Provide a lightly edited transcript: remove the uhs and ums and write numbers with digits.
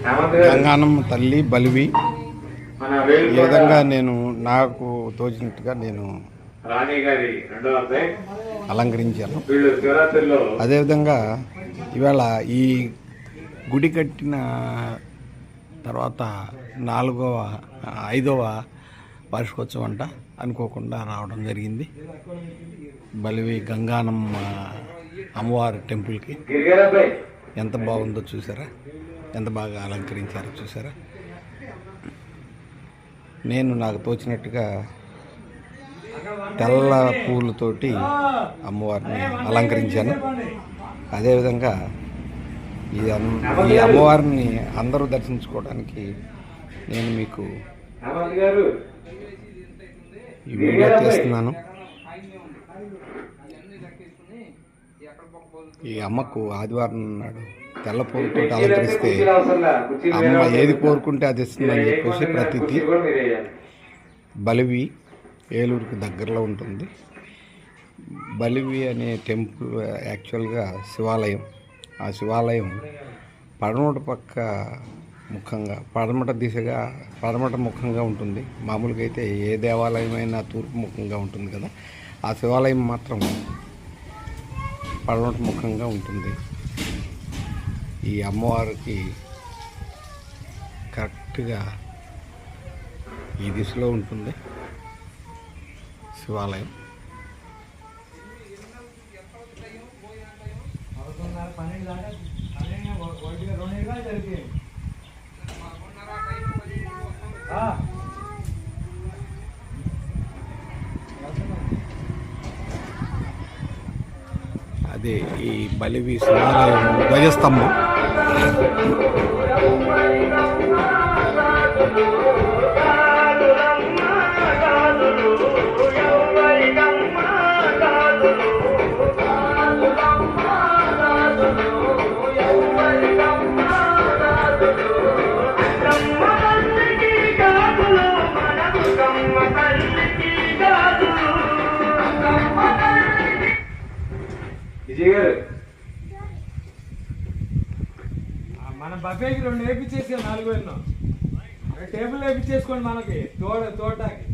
గంగానమ్మ తల్లి బలివి ఈ విధంగా నేను నాకు తోచినట్టుగా నేను అలంకరించాను. అదేవిధంగా ఇవాళ ఈ గుడి కట్టిన తర్వాత 5వ వార్షికోత్సవం అంట అనుకోకుండా రావడం జరిగింది. బలివి గంగానమ్మ అమ్మవారి టెంపుల్కి ఎంత బాగుందో చూసారా, ఎంత బాగా అలంకరించారో చూసారా. నేను నాకు తోచినట్టుగా తెల్ల పూలతోటి అమ్మవారిని అలంకరించాను. అదేవిధంగా ఈ అమ్మవారిని అందరూ దర్శించుకోవడానికి నేను మీకు ఈ వీడియో చేస్తున్నాను. ఈ అమ్మకు ఆదివారం నాడు తెల్ల పూలతో అలంకరిస్తే అమ్మ ఏది కోరుకుంటే అది ఇస్తుందని చెప్పేసి ప్రతీతి. బలివి ఏలూరుకి దగ్గరలో ఉంటుంది. బలివి అనే టెంపుల్ యాక్చువల్గా శివాలయం. ఆ శివాలయం పడమట పక్క ముఖంగా పడమట ముఖంగా ఉంటుంది. మామూలుగా అయితే ఏ దేవాలయం అయినా తూర్పు ముఖంగా ఉంటుంది కదా, ఆ శివాలయం మాత్రం పడమట ముఖంగా ఉంటుంది. ఈ అమ్మవారికి కరెక్ట్గా ఈ దిశలో ఉంటుంది శివాలయం. అదే ఈ బలివి శివాలయం ధ్వజస్తంభం. మన బఫేకి 2 వేపించేసి 4 టేబుల్ వేపించేసుకోండి. మనకి తోటకి